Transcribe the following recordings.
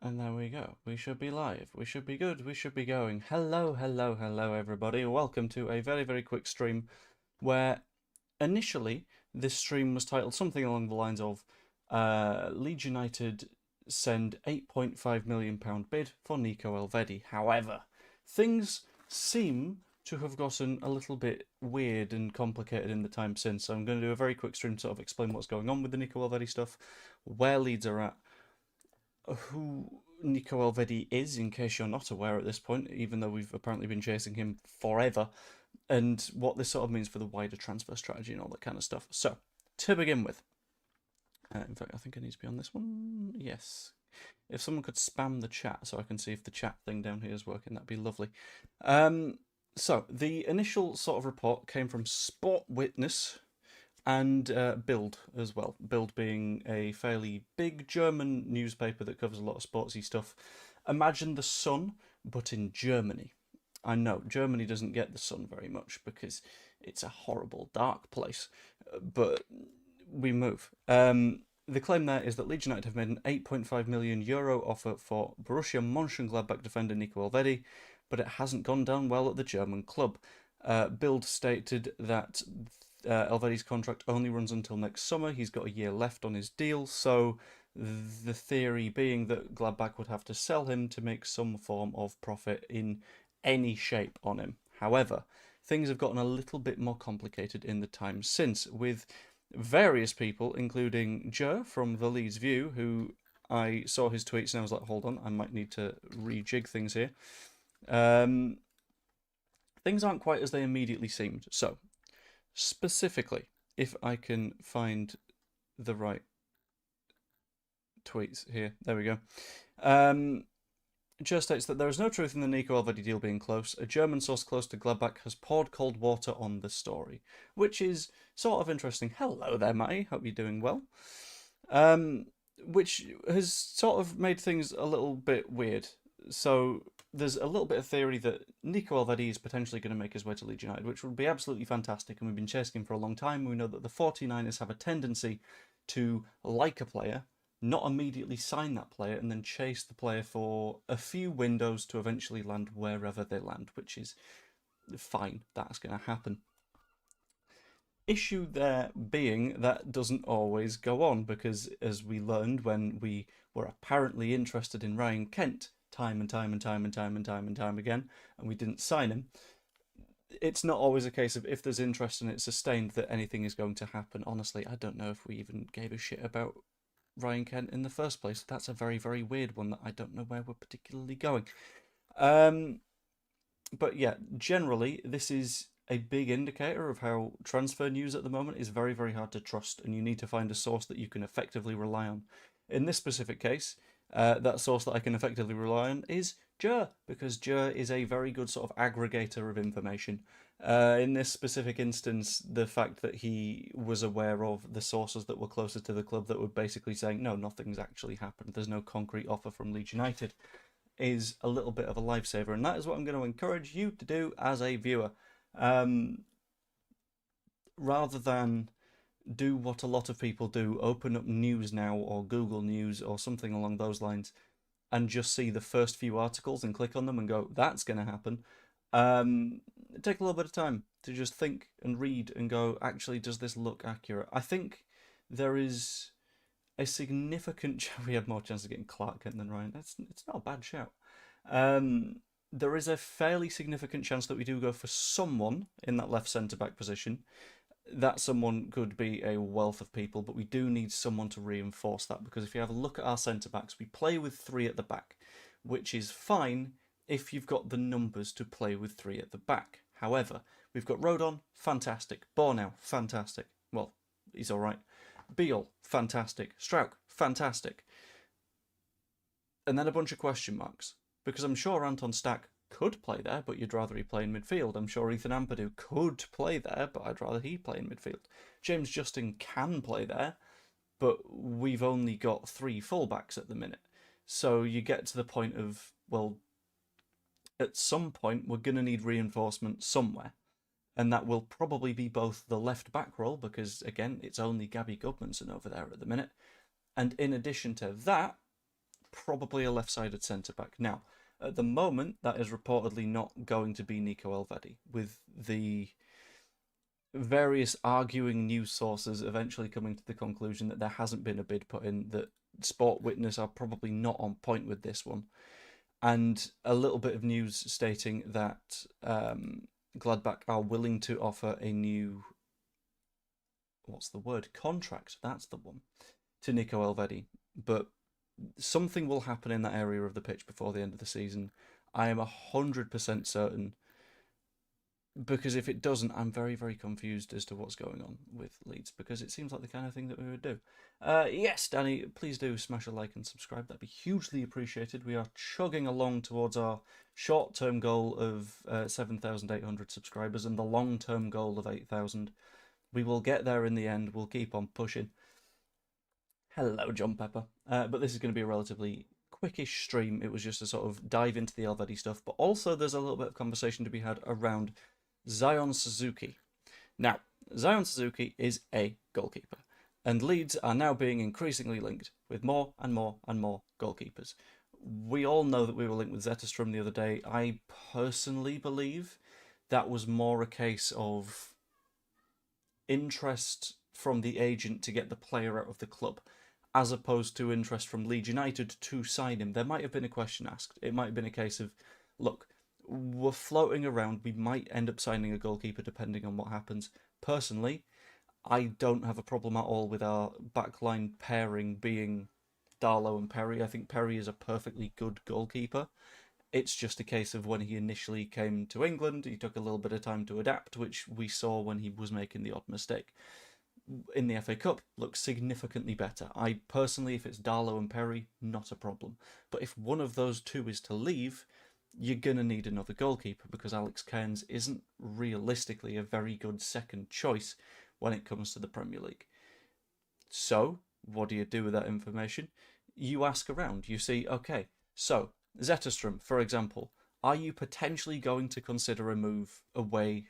And there we go. We should be live. We should be good. We should be going. Hello, hello, hello, everybody. Welcome to a very, very quick stream where initially this stream was titled something along the lines of Leeds United send £8.5 million bid for Nico Elvedi. However, things seem to have gotten a little bit weird and complicated in the time since. So I'm going to do a very quick stream to sort of explain what's going on with the Niko Elvedi stuff, where Leeds are at, who Niko Elvedi is, in case you're not aware at this point, even though we've apparently been chasing him forever, and what this sort of means for the wider transfer strategy and all that kind of stuff. So, to begin with, in fact, I think I need to be on this one. Yes. If someone could spam the chat so I can see if the chat thing down here is working, that'd be lovely. So, the initial sort of report came from Sport Witness and Bild as well. Bild being a fairly big German newspaper that covers a lot of sportsy stuff. Imagine the Sun, but in Germany. I know, Germany doesn't get the Sun very much because it's a horrible, dark place. But we move. The claim there is that Leeds United have made an €8.5 million offer for Borussia Mönchengladbach defender Niko Elvedi, but it hasn't gone down well at the German club. Bild stated that Elvedi's contract only runs until next summer. He's got a year left on his deal, so the theory being that Gladbach would have to sell him to make some form of profit in any shape on him. However, things have gotten a little bit more complicated in the time since, with various people, including Jer from the Leeds View, who I saw his tweets and I was like, hold on, I might need to rejig things here. Things aren't quite as they immediately seemed. So, specifically, if I can find the right tweets here. There we go. Just states that there is no truth in the Niko Elvedi deal being close. A German source close to Gladbach has poured cold water on the story, which is sort of interesting. Hello there, Matty. Hope you're doing well. Which has sort of made things a little bit weird. So there's a little bit of theory that Niko Elvedi is potentially going to make his way to Leeds United, which would be absolutely fantastic, and we've been chasing him for a long time. We know that the 49ers have a tendency to like a player, not immediately sign that player, and then chase the player for a few windows to eventually land wherever they land, which is fine. That's going to happen. Issue there being that doesn't always go on, because as we learned when we were apparently interested in Ryan Kent time and time again, and we didn't sign him, it's not always a case of if there's interest and it's sustained that anything is going to happen. Honestly, I don't know if we even gave a shit about Ryan Kent in the first place. That's a very, very weird one that I don't know where we're particularly going. But yeah, generally, this is a big indicator of how transfer news at the moment is very, very hard to trust, and you need to find a source that you can effectively rely on. In this specific case, that source that I can effectively rely on is Jer, because Jer is a very good sort of aggregator of information. In this specific instance, the fact that he was aware of the sources that were closer to the club that were basically saying, no, nothing's actually happened, there's no concrete offer from Leeds United, is a little bit of a lifesaver, and that is what I'm going to encourage you to do as a viewer. Rather than do what a lot of people do, open up News Now or Google News or something along those lines, and just see the first few articles and click on them and go, that's going to happen. Take a little bit of time to just think and read and go, actually, does this look accurate? I think there is a significant... We have more chance of getting Clark Kent than Ryan. It's not a bad shout. There is a fairly significant chance that we do go for someone in that left centre-back position. That someone could be a wealth of people, but we do need someone to reinforce that, because if you have a look at our centre-backs, we play with three at the back, which is fine if you've got the numbers to play with three at the back. However, we've got Rodon, fantastic. Bornau, fantastic. Well, he's all right. Beale, fantastic. Strauch, fantastic. And then a bunch of question marks, because I'm sure Anton Stack could play there, but you'd rather he play in midfield. I'm sure Ethan Ampadu could play there, but I'd rather he play in midfield. James Justin can play there, but we've only got three fullbacks at the minute. So you get to the point of, well, at some point we're going to need reinforcement somewhere. And that will probably be both the left back role, because again, it's only Gabby Goodmanson over there at the minute. And in addition to that, probably a left-sided centre-back. Now, at the moment, that is reportedly not going to be Nico Elvedi, with the various arguing news sources eventually coming to the conclusion that there hasn't been a bid put in, that Sport Witness are probably not on point with this one, and a little bit of news stating that Gladbach are willing to offer a new, contract, that's the one, to Nico Elvedi, but something will happen in that area of the pitch before the end of the season. I am 100% certain, because if it doesn't, I'm very, very confused as to what's going on with Leeds, because it seems like the kind of thing that we would do. Yes, Danny, please do smash a like and subscribe. That'd be hugely appreciated. We are chugging along towards our short-term goal of 7,800 subscribers and the long-term goal of 8,000. We will get there in the end. We'll keep on pushing. Hello, John Pepper. But this is going to be a relatively quickish stream. It was just to sort of dive into the Elvedi stuff, but also there's a little bit of conversation to be had around Zion Suzuki. Now, Zion Suzuki is a goalkeeper, and Leeds are now being increasingly linked with more and more and more goalkeepers. We all know that we were linked with Zetterstrom the other day. I personally believe that was more a case of interest from the agent to get the player out of the club, as opposed to interest from Leeds United to sign him. There might have been a question asked. It might have been a case of, look, we're floating around, we might end up signing a goalkeeper depending on what happens. Personally, I don't have a problem at all with our backline pairing being Darlow and Perry. I think Perry is a perfectly good goalkeeper. It's just a case of when he initially came to England, he took a little bit of time to adapt, which we saw when he was making the odd mistake. In the FA Cup, looks significantly better. I personally, if it's Darlow and Perry, not a problem. But if one of those two is to leave, you're going to need another goalkeeper, because Alex Cairns isn't realistically a very good second choice when it comes to the Premier League. So, what do you do with that information? You ask around. You see, okay, so, Zetterstrom, for example, are you potentially going to consider a move away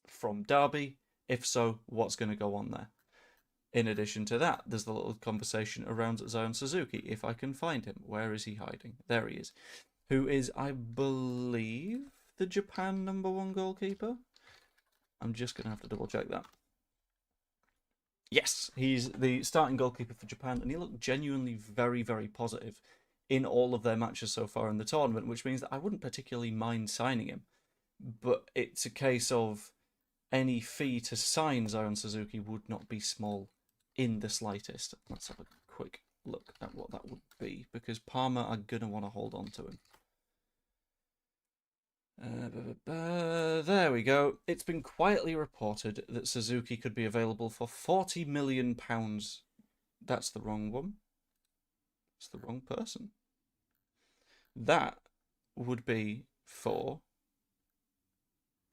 from Derby? If so, what's going to go on there? In addition to that, there's the little conversation around Zion Suzuki. If I can find him, where is he hiding? There he is. Who is, I believe, the Japan #1 goalkeeper? I'm just going to have to double check that. Yes, he's the starting goalkeeper for Japan, and he looked genuinely very, very positive in all of their matches so far in the tournament, which means that I wouldn't particularly mind signing him. But it's a case of any fee to sign Zion Suzuki would not be small in the slightest. Let's have a quick look at what that would be, because Parma are going to want to hold on to him. There we go. It's been quietly reported that Suzuki could be available for £40 million. That's the wrong one. It's the wrong person. That would be for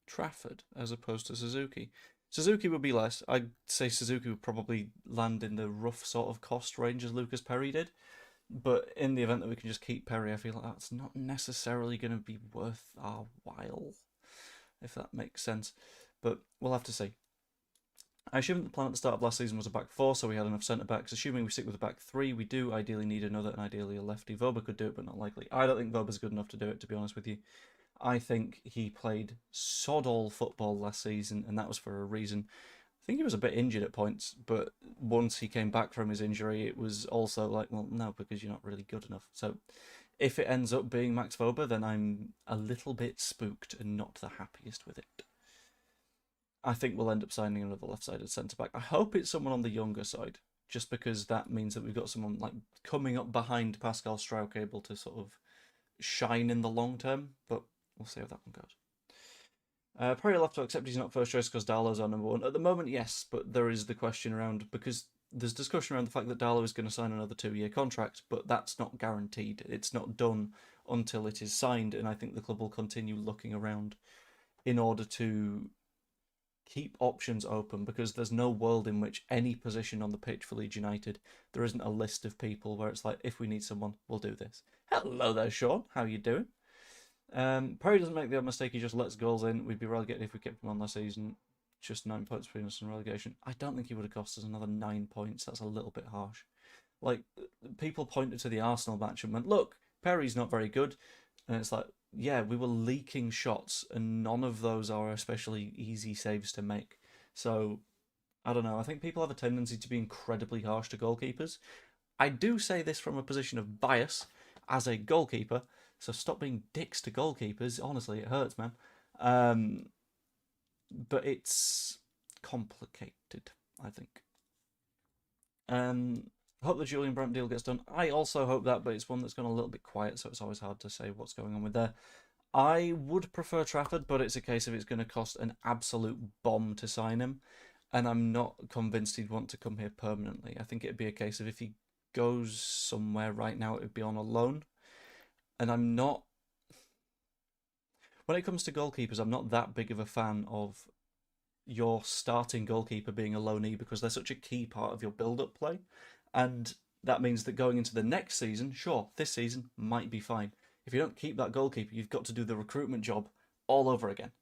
Trafford as opposed to Suzuki. Suzuki would be less. I'd say Suzuki would probably land in the rough sort of cost range as Lucas Perry did. But in the event that we can just keep Perry, I feel like that's not necessarily going to be worth our while, if that makes sense. But we'll have to see. I assume the plan at the start of last season was a back four, so we had enough centre-backs. Assuming we stick with the back three, we do ideally need another, and ideally a lefty. Voba could do it, but not likely. I don't think Voba's good enough to do it, to be honest with you. I think he played sod-all football last season, and that was for a reason. I think he was a bit injured at points, but once he came back from his injury, it was also like, well, no, because you're not really good enough. So if it ends up being Max Voba, then I'm a little bit spooked and not the happiest with it. I think we'll end up signing another left-sided centre-back. I hope it's someone on the younger side, just because that means that we've got someone like coming up behind Pascal Struijk able to sort of shine in the long term, but we'll see how that one goes. Perry will have to accept he's not first choice because Darlow's our #1. At the moment, yes, but there is the question around, because there's discussion around the fact that Darlow is going to sign another 2-year contract, but that's not guaranteed. It's not done until it is signed, and I think the club will continue looking around in order to keep options open, because there's no world in which any position on the pitch for Leeds United, there isn't a list of people where it's like, if we need someone, we'll do this. Hello there, Sean. How you doing? Perry doesn't make the odd mistake, he just lets goals in. We'd be relegated if we kept him on last season. Just 9 points between us and relegation. I don't think he would have cost us another 9 points. That's a little bit harsh. Like, people pointed to the Arsenal match and went, look, Perry's not very good. And it's like, yeah, we were leaking shots, and none of those are especially easy saves to make. So, I don't know. I think people have a tendency to be incredibly harsh to goalkeepers. I do say this from a position of bias as a goalkeeper, so stop being dicks to goalkeepers. Honestly, it hurts, man. But it's complicated, I think. Hope the Julian Brandt deal gets done. I also hope that, but it's one that's gone a little bit quiet, so it's always hard to say what's going on with there. I would prefer Trafford, but it's a case of it's going to cost an absolute bomb to sign him, and I'm not convinced he'd want to come here permanently. I think it'd be a case of if he goes somewhere right now, it would be on a loan, and I'm not. When it comes to goalkeepers, I'm not that big of a fan of your starting goalkeeper being a loanee because they're such a key part of your build-up play, and that means that going into the next season, sure, this season might be fine. If you don't keep that goalkeeper, you've got to do the recruitment job all over again.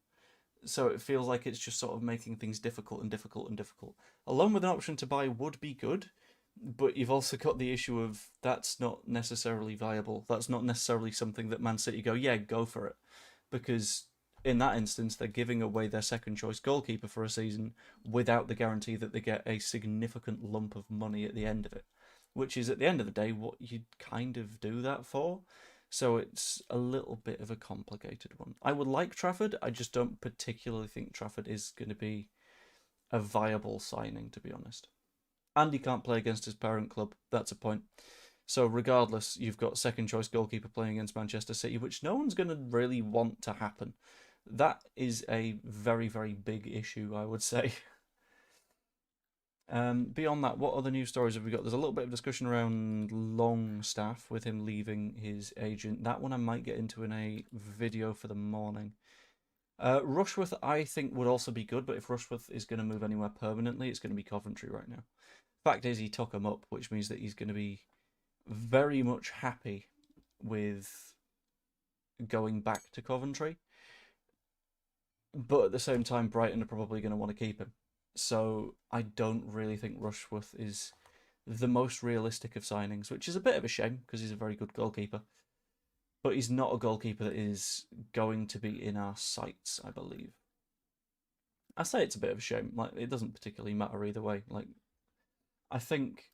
So it feels like it's just sort of making things difficult and difficult and difficult. A loan with an option to buy would be good, but you've also got the issue of that's not necessarily viable. That's not necessarily something that Man City go, yeah, go for it. Because in that instance, they're giving away their second choice goalkeeper for a season without the guarantee that they get a significant lump of money at the end of it, which is at the end of the day what you'd kind of do that for. So it's a little bit of a complicated one. I would like Trafford, I just don't particularly think Trafford is going to be a viable signing, to be honest. And he can't play against his parent club, that's a point. So regardless, you've got second choice goalkeeper playing against Manchester City, which no one's going to really want to happen. That is a very, very big issue, I would say. Beyond that, what other news stories have we got? There's a little bit of discussion around Longstaff with him leaving his agent. That one I might get into in a video for the morning. Rushworth, I think, would also be good, but if Rushworth is going to move anywhere permanently, it's going to be Coventry right now. Fact is, he took him up, which means that he's going to be very much happy with going back to Coventry. But at the same time, Brighton are probably going to want to keep him. So I don't really think Rushworth is the most realistic of signings, which is a bit of a shame because he's a very good goalkeeper. But he's not a goalkeeper that is going to be in our sights, I believe. I say it's a bit of a shame. Like, it doesn't particularly matter either way. Like, I think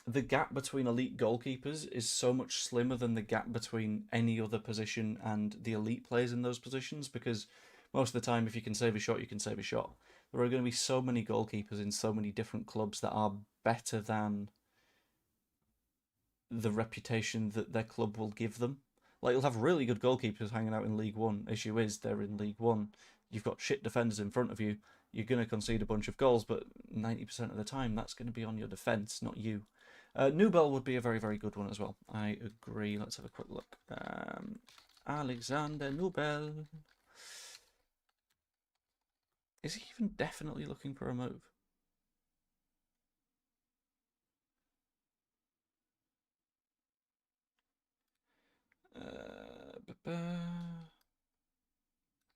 the gap between elite goalkeepers is so much slimmer than the gap between any other position and the elite players in those positions, because most of the time, if you can save a shot, you can save a shot. There are going to be so many goalkeepers in so many different clubs that are better than the reputation that their club will give them. Like, you'll have really good goalkeepers hanging out in League One. Issue is, they're in League One. You've got shit defenders in front of you. You're going to concede a bunch of goals, but 90% of the time, that's going to be on your defence, not you. Newbell would be a very, very good one as well. I agree. Let's have a quick look. Alexander Newbell. Is he even definitely looking for a move?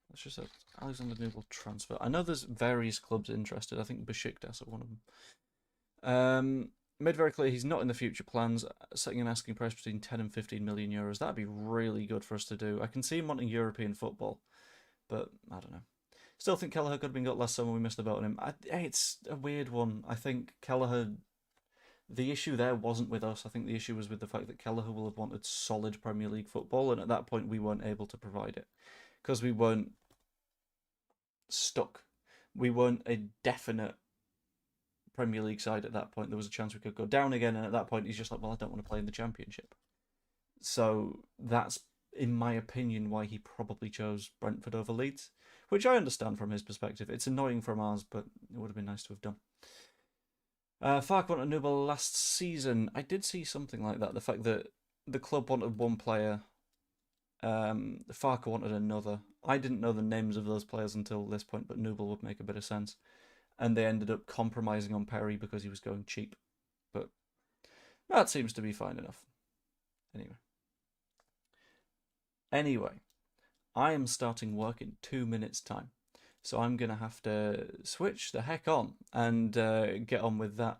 Let's just have Alexander Newbell transfer. I know there's various clubs interested. I think Besiktas are one of them. Made very clear he's not in the future plans, setting an asking price between 10 and 15 million euros. That'd be really good for us to do. I can see him wanting European football, but I don't know. Still think Kelleher could have been got last summer. We missed the boat on him. It's a weird one. I think Kelleher, the issue there wasn't with us. I think the issue was with the fact that Kelleher will have wanted solid Premier League football, and at that point we weren't able to provide it because we weren't stuck. We weren't a definite Premier League side at that point. There was a chance we could go down again, and at that point he's just like, well, I don't want to play in the Championship. So that's, in my opinion, why he probably chose Brentford over Leeds, which I understand from his perspective. It's annoying from ours, but it would have been nice to have done. Farke wanted Newbell last season. I did see something like that. The fact that the club wanted one player, Farke wanted another. I didn't know the names of those players until this point, but Newbell would make a bit of sense. And they ended up compromising on Perry because he was going cheap. But that seems to be fine enough. Anyway, I am starting work in 2 minutes' time. So I'm going to have to switch the heck on and get on with that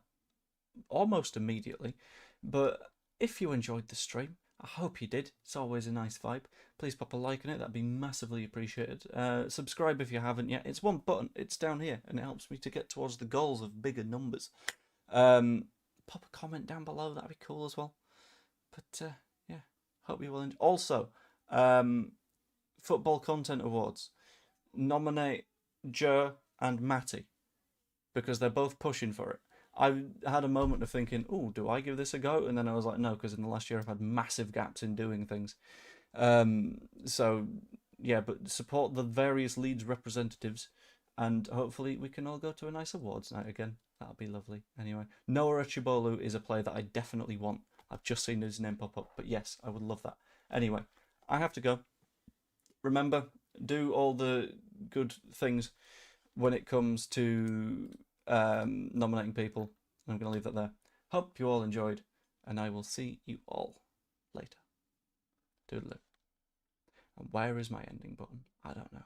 almost immediately. But if you enjoyed the stream, I hope you did. It's always a nice vibe. Please pop a like on it. That'd be massively appreciated. Subscribe if you haven't yet. It's one button. It's down here, and it helps me to get towards the goals of bigger numbers. Pop a comment down below. That'd be cool as well. But yeah, hope you will enjoy. Also, Football Content Awards. Nominate Joe and Matty because they're both pushing for it. I had a moment of thinking, oh, do I give this a go? And then I was like, no, because in the last year I've had massive gaps in doing things. So, yeah, but support the various Leeds representatives, and hopefully we can all go to a nice awards night again. That'll be lovely. Anyway, Noah Echebolu is a player that I definitely want. I've just seen his name pop up, but yes, I would love that. Anyway, I have to go. Remember, do all the good things when it comes to nominating people. I'm going to leave that there. Hope you all enjoyed, and I will see you all later. Toodaloo. And where is my ending button? I don't know.